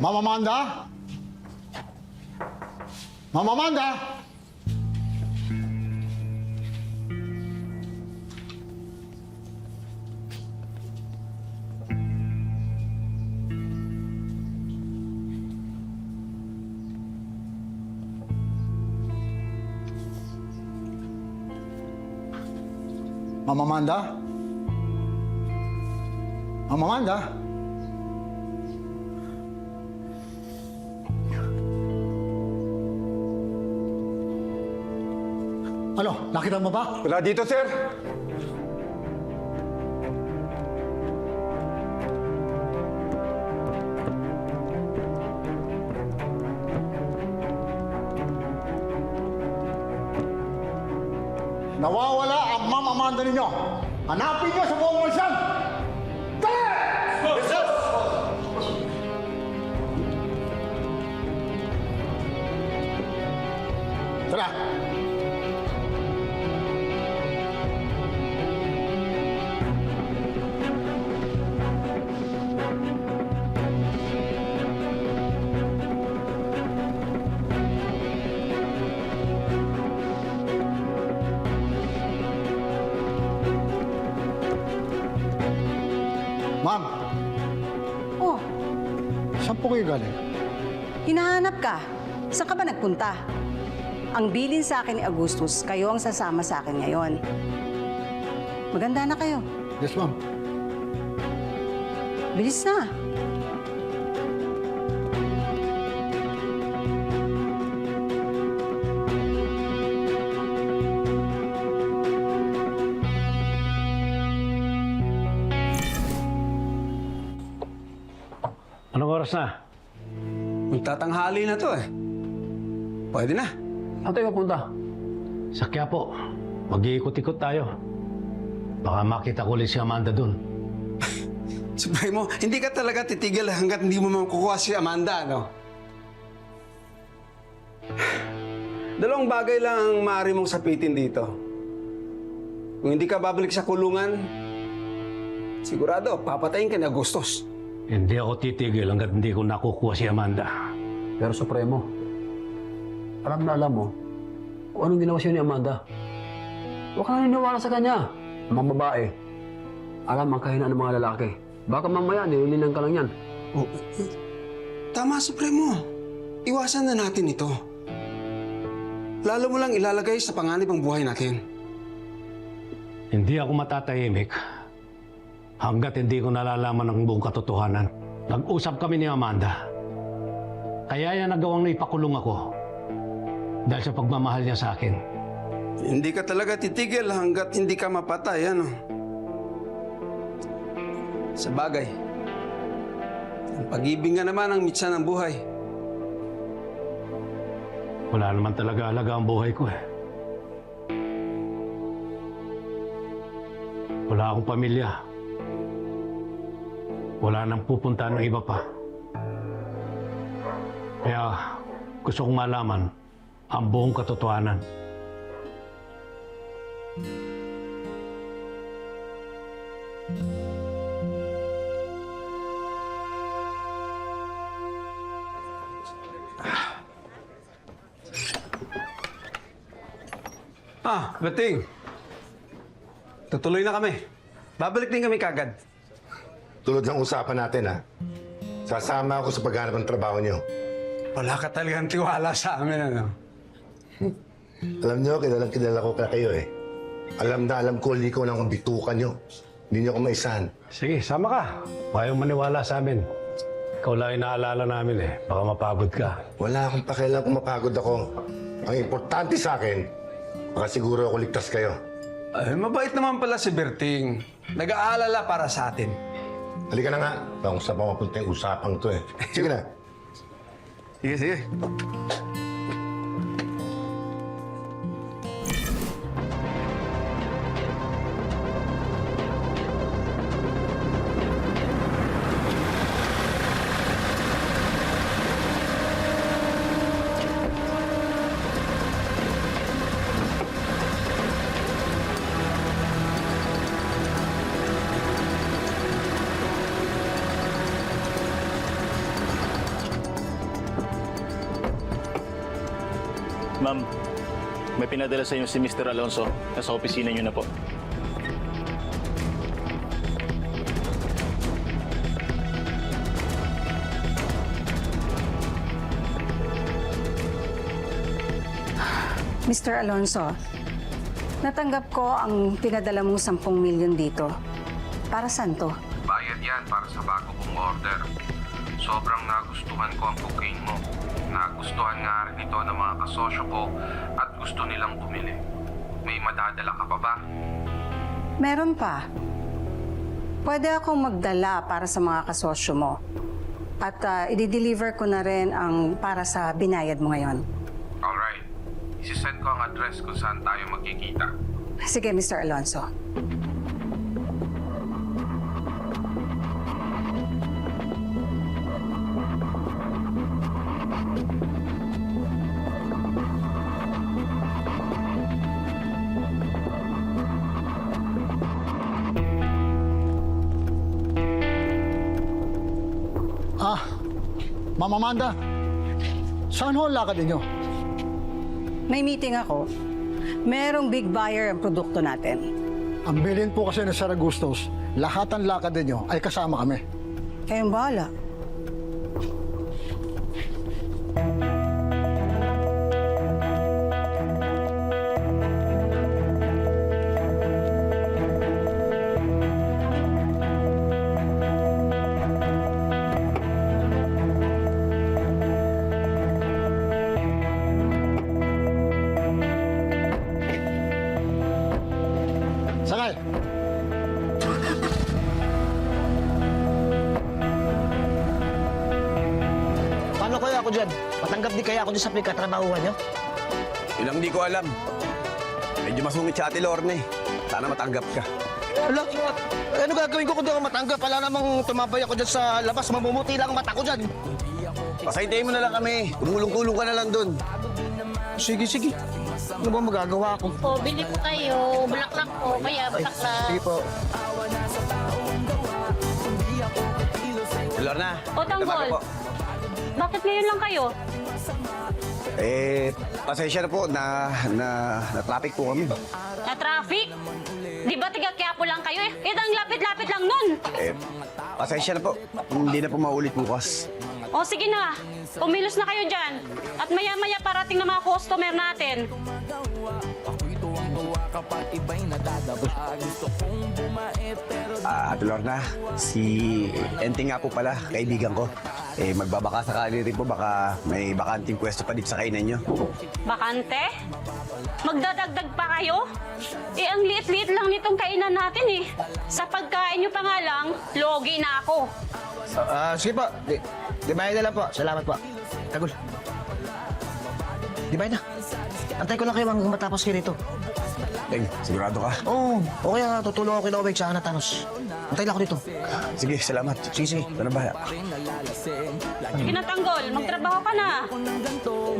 Mama Amanda? Mama Amanda? Mama Amanda? Mama Amanda? Ano? Nakita mo ba? Wala dito, sir. Nawawala ang Mama Amanda ninyo. Hanapin niyo sa buong mansyon! Dali! Yes, sir. Tara! Ma'am, Oh, saan po kayo galing? hinahanap ka. Saan ka ba nagpunta? Ang bilin sa akin ni Augustus, kayo ang sasama sa akin ngayon. Maganda na kayo. Yes, ma'am. Bilis na. Anong oras na? Magtatanghali na to eh. Pwede na. Saan tayo papunta? Sa Quiapo. Mag-iikot-ikot tayo. Baka makita ko ulit si Amanda dun. Supremo, hindi ka talaga titigil hanggat hindi mo makukuha si Amanda, no? Dalawang bagay lang ang maaari mong sapitin dito. Kung hindi ka babalik sa kulungan, sigurado, papatayin ka ni Agustus. Hindi ako titigil hanggat hindi ko nakukuha si Amanda. Pero Supremo, alam na alam mo kung anong ginawa siya ni Amanda. Huwag ka na niniwala sa kanya. Mga babae, alam ang kahinaan ng mga lalaki. Baka mamaya nililinan ka lang yan. Oh, tama, Supremo. Iwasan na natin ito. Lalo mo lang ilalagay sa panganib ang buhay natin. Hindi ako matatahimik hanggat hindi ko nalalaman ang buong katotohanan. Nag-usap kami ni Amanda. Kaya yan nagawang naipakulong ako dahil sa pagmamahal niya sa akin. Hindi ka talaga titigil hanggat hindi ka mapatay, ano? Sa bagay, ang pag-ibig nga naman ang mitsa ng buhay. Wala naman talaga alaga ang buhay ko eh. Wala akong pamilya. Wala nang pupuntahan ng iba pa. Kaya gusto kong malaman ang buong katotohanan. Bating. Tutuloy na kami. Babalik din kami kagad. Tulad ng usapan natin, ha? Sasama ako sa paghanap ng trabaho niyo. Wala ka talagang tiwala sa amin, ano? Alam niyo, kilala ko kayo, eh. Alam na alam ko, liko ng bitukan niyo. Hindi niyo ako maisahan. Sige, sama ka. Ayaw maniwala sa amin. Ikaw lang inaalala namin eh. Baka mapagod ka. Wala akong pakialam kung mapagod ako. Ang importante sa akin, baka siguro ako ligtas kayo. Ay, mabait naman pala si Berting. Nag-aalala para sa atin. Halika na nga. Baka kung saan pa mapunta yung usapang to, eh. Sige na. Sige, sige. Ma'am, may pinadala sa inyo si Mr. Alonso. Nasa opisina niyo na po. Mr. Alonso, natanggap ko ang pinadala mong 10 milyon dito. Para saan to? Bayad yan para sa bago kong order. Sobrang nagustuhan ko ang booking mo. Nagustuhan nga rin ito ng mga kasosyo ko at gusto nilang bumili. May madadala ka pa ba? Meron pa. Pwede akong magdala para sa mga kasosyo mo. At i-deliver ko na rin ang para sa binayad mo ngayon. Alright. Isisend ko ang address kung saan tayo magkikita. Sige, Mr. Alonso. Ma'am Amanda, saan ho ang lakad ninyo? May meeting ako. Merong big buyer ang produkto natin. Ang bilin po kasi ng Saragustos, lahat ng lakad ninyo ay kasama kami. Kayong bahala. Sakay! Paano kaya ako dyan? Matanggap di kaya ako dyan sa pagkatrabahuhan nyo? Yun ang hindi ko alam. Medyo masungit si Ate Lorne. Sana matanggap ka. Ala, ano gagawin ko kung di ako matanggap? Wala namang tumabay ako dyan sa labas. Mamumuti lang ang mata ko dyan. Pasahintayin mo na lang kami. Kumulong-kulong ka na lang dun. Sige, sige. Ano ba magagawa ko? Po, bili po kayo. Bulaklak po. Kaya bulaklak. Sige po. Lorna. O, Tanggol. Bakit ngayon lang kayo? Pasensya na po na traffic po kami. Na traffic? Di ba tiga Quiapo lang kayo eh? Itang lapit-lapit lang nun. Pasensya na po. Hindi na po maulit bukas. O, sige na. Pumilos na kayo dyan. At maya-maya parating na mga customer natin. Ate Lorna, si Enting nga po pala, kaibigan ko. Magbabaka sakali rin po, baka may bakanting pwesto pa dito sa kainan nyo. Bakante? Magdadagdag pa kayo? Ang liit-liit lang nitong kainan natin eh. Sa pagkain nyo pa nga lang, logi na ako. Sige po. Di bayad na lang po. Salamat po. Tagol. Di bayad na. Antay ko lang kayo hanggang matapos kayo rito. Teng, sigurado ka? Oo. O kaya tutulong ako kay Obeg sa Thanos. Antay lang ako dito. Sige, salamat. Sige, sige. Ito na ba? Sige na, Tanggol. Magtrabaho ka na.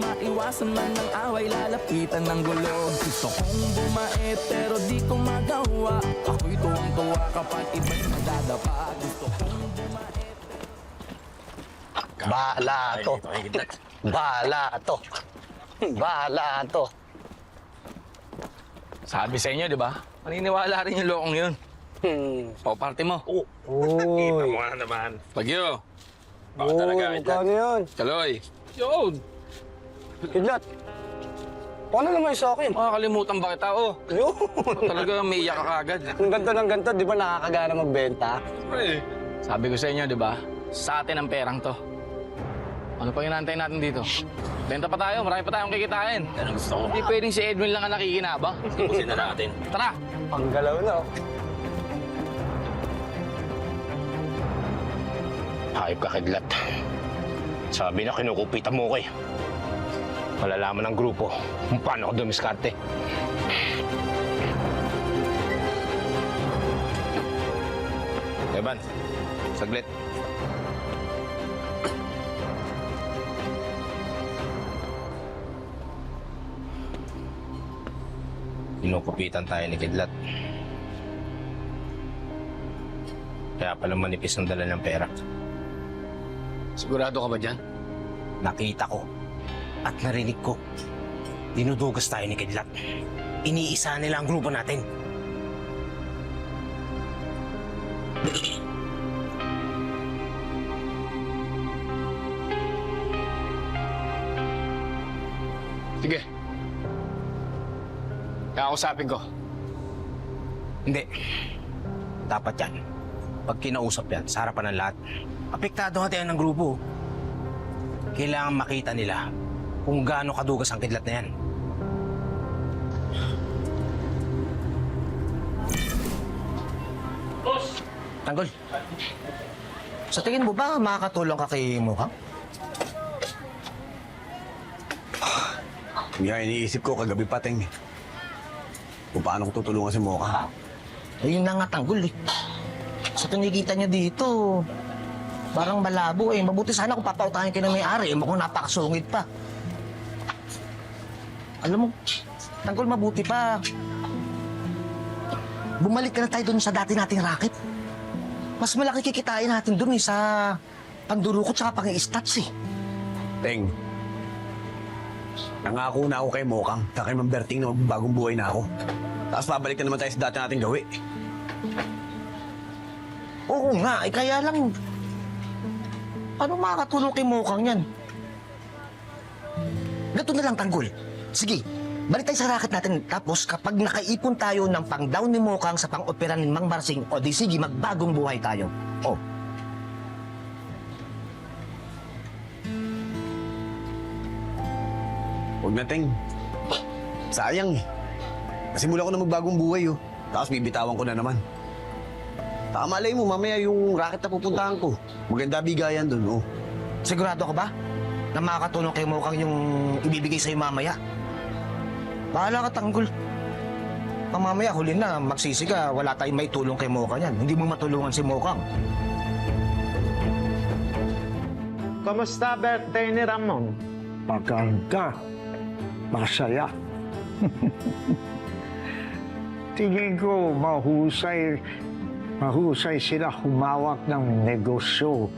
Maiwasan man ng away, lalapitan ng gulo. Gusto kong bumait pero di ko magawa. Ako'y tuwang-tuwa kapag iba'y nadadapa. Gusto kong bumait. Bahala to. Bahala to. Bahala to. Sabi sa inyo, di ba? Maniniwala rin yung lokong yun. O, parte mo. Uy. Mo nga naman. Bagyo. Baka talaga. Kano yun? Kaloy. Yun. Kidlat. Paano naman sa akin? Makakalimutan ba kita? Oh. Yun. Talaga may iyak ka kagad. Ang ganto ng ganto, di ba nakakagana magbenta? Sabi ko sa inyo, di ba? Sa atin ang perang to. Ano pang inaantay natin dito? Benta pa tayo, marami pa tayong kikitain. Anong gusto ko? Hindi pwedeng si Edwin lang ang nakikinabang. Sipusin na natin. Tara! Panggalaw na, oh. Hayop ka, Kidlat. Sabi na kinukupitan mo ko eh. Malalaman ng grupo kung paano ako dumiskarte. Evan, saglit. Kinukupitan tayo ni Kidlat. Kaya pala manipis ang dala ng pera. Sigurado ka ba dyan? Nakita ko at narinig ko. Dinudugas tayo ni Kidlat. Iniisa nila ang grupo natin. Sige. Kakausapin ko. Hindi. Dapat yan. Pag kinausap yan, sa harapan ng lahat, apektado nga tayo ng grupo. Kailangan makita nila kung gaano kadugas ang Kidlat na yan. Tanggol. Sa tingin mo ba makakatulong ka kay Mukhang? Yan, iniisip ko kagabi pa, Teng. Kung paano ko tutulungan si Mocha. Ayun na nga, Tanggol eh. Sa tunikita niya dito, parang malabo eh. Mabuti sana kung papautahin kayo ng may-ari. Mukhang napakasungit pa. Alam mo, Tanggol, mabuti pa. Bumalik ka na tayo dun sa dati nating racket. Mas malaki kikitain natin dun eh sa pandurukot sa pang-i-stats eh. Teng, nangako na ako kay Mokang at kay Ma'am Berting na magbagong buhay na ako. Tapos babalik na naman tayo sa dati nating gawi. Oo nga, eh kaya lang, paano makakatulong kay Mokang yan? Gato na lang, Tanggol. Sige, balik tayo sa racket natin. Tapos kapag nakaipon tayo ng pang-down ni Mokang sa pang-opera ni Mang Marsing, o di sige, magbagong buhay tayo. Oh. Huwag na, Teng. Sayang eh. Nasimula ko na magbagong buhay oh. Tapos bibitawan ko na naman. Baka malay mo, mamaya yung racket na pupuntahan ko. Maganda bigayan dun, oh. Sigurado ka ba na makakatulong kay Mokang yung ibibigay sa'yo mamaya? Bahala ka, Tanggol. Mamaya huli na, magsisi ka, wala tayong may tulong kay Mokang yan. Hindi mo matulungan si Mokang. Kamusta birthday ni Ramon? Maganda. Masaya. Tingin ko mahusay sila humawak ng negosyo.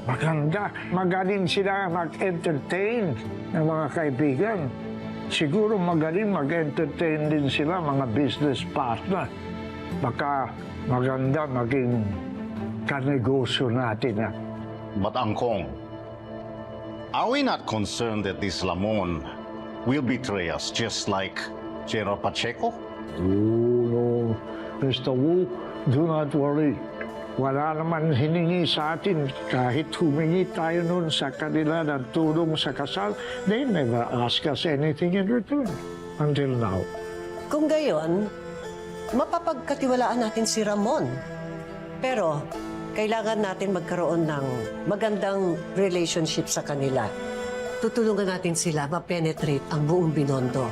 Maganda. Magaling sila mag-entertain ng mga kaibigan. Siguro magaling mag-entertain din sila mga business partner. Baka maganda maging kanegosyo natin. But Angkong, are we not concerned that this Lamon will betray us just like General Pacheco? Oh, no. Mr. Wu, do not worry. Wala naman hiningi sa atin. Kahit humingi tayo nun sa kanila ng tulong sa kasal, they never ask us anything in return until now. Kung gayon, mapapagkatiwalaan natin si Ramon. Pero kailangan natin magkaroon ng magandang relationship sa kanila. Tutulungan natin sila ma-penetrate ang buong Binondo.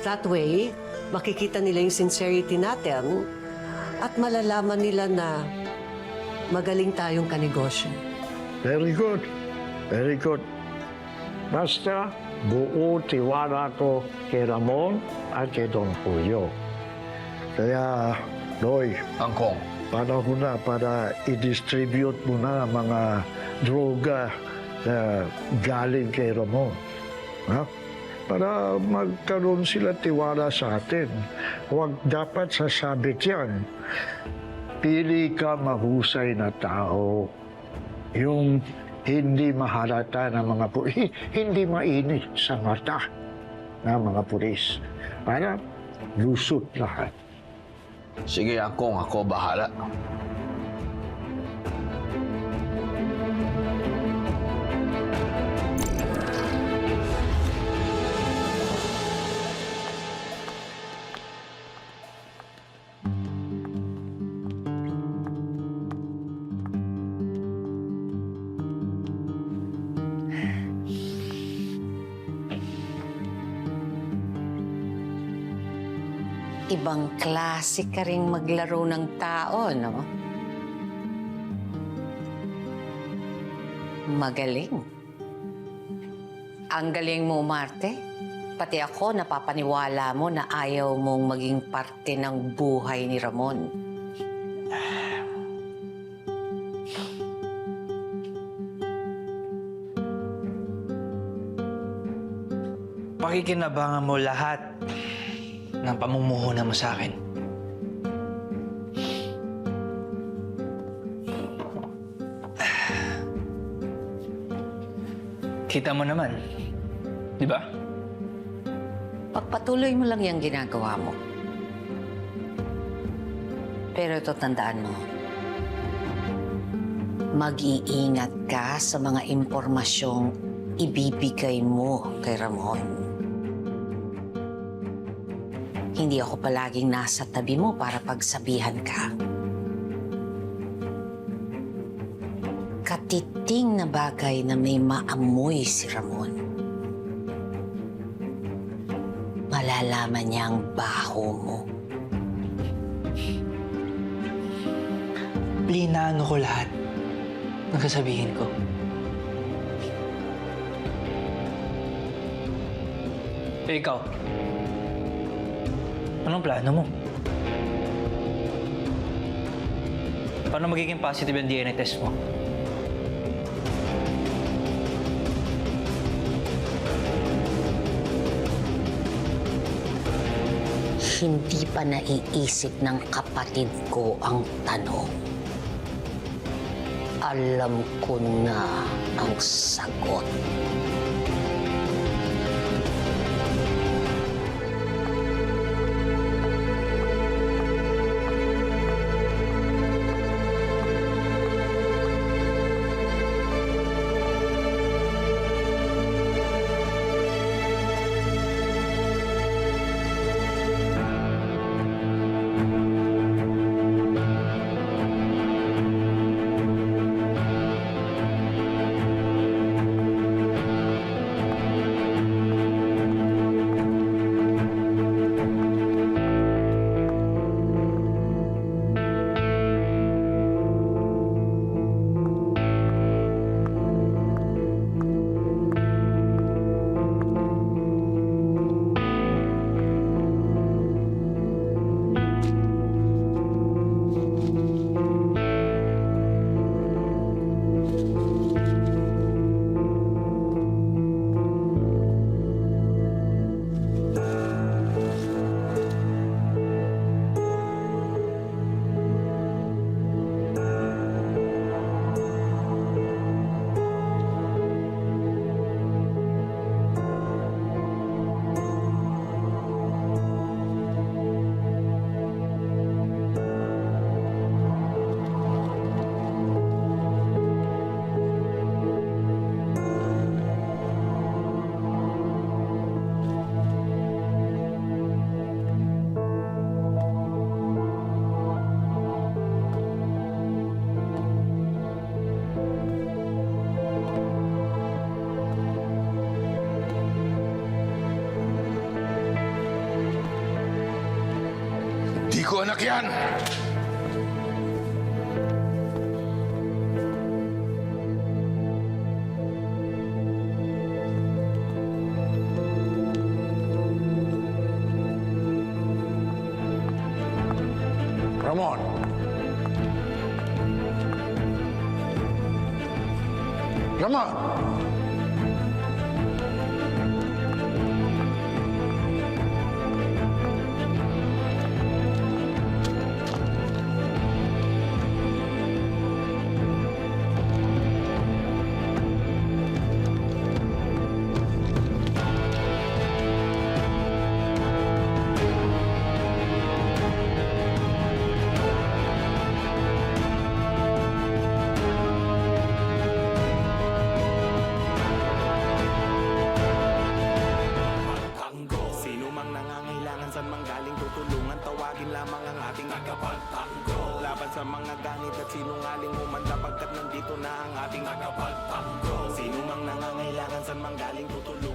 That way, makikita nila yung sincerity natin at malalaman nila na magaling tayong kanegosyo. Very good. Very good. Basta, buo tiwala ko kay Ramon at kay Don Julio. Kaya, Roy, Angkong. panahon na para i-distribute mo na mga droga na galing kay Ramon. Ha? Para magkaroon sila tiwala sa atin. Huwag dapat sasabit yan. Pili ka mahusay na tao. Yung hindi mahalata ng mga pulis, hindi mainit sa mata ng mga pulis. Para lusot lahat. Sige, Angkong. Ako bahala. Ibang klase ka ring maglaro ng tao, no? Magaling. Ang galing mo, Marte. Pati ako napapaniwala mo na ayaw mong maging parte ng buhay ni Ramon. Napakikinabangan mo lahat ng pamumuhunan mo sa akin. Kita mo naman, di ba? Pagpatuloy mo lang yung ginagawa mo. Pero ito tandaan mo, mag-iingat ka sa mga impormasyong ibibigay mo kay Ramon. Hindi ako palaging nasa tabi mo para pagsabihan ka. Katiting na bagay na may maamoy si Ramon. Malalaman niya ang baho mo. Plinano ko lahat ng sasabihin ko. Eh, ikaw, anong plano mo? Paano magiging positive yung DNA test mo? Hindi pa naiisip ng kapatid ko ang tanong. Alam ko na ang sagot. Di ko anak yan! Ramon! Ramon! lamang ang ating tagapagtanggol laban sa mga ganit at sinungaling humanda pagkat nandito na ang ating tagapagtanggol. Sino mang nangangailangan, saan mang galing tutulungan.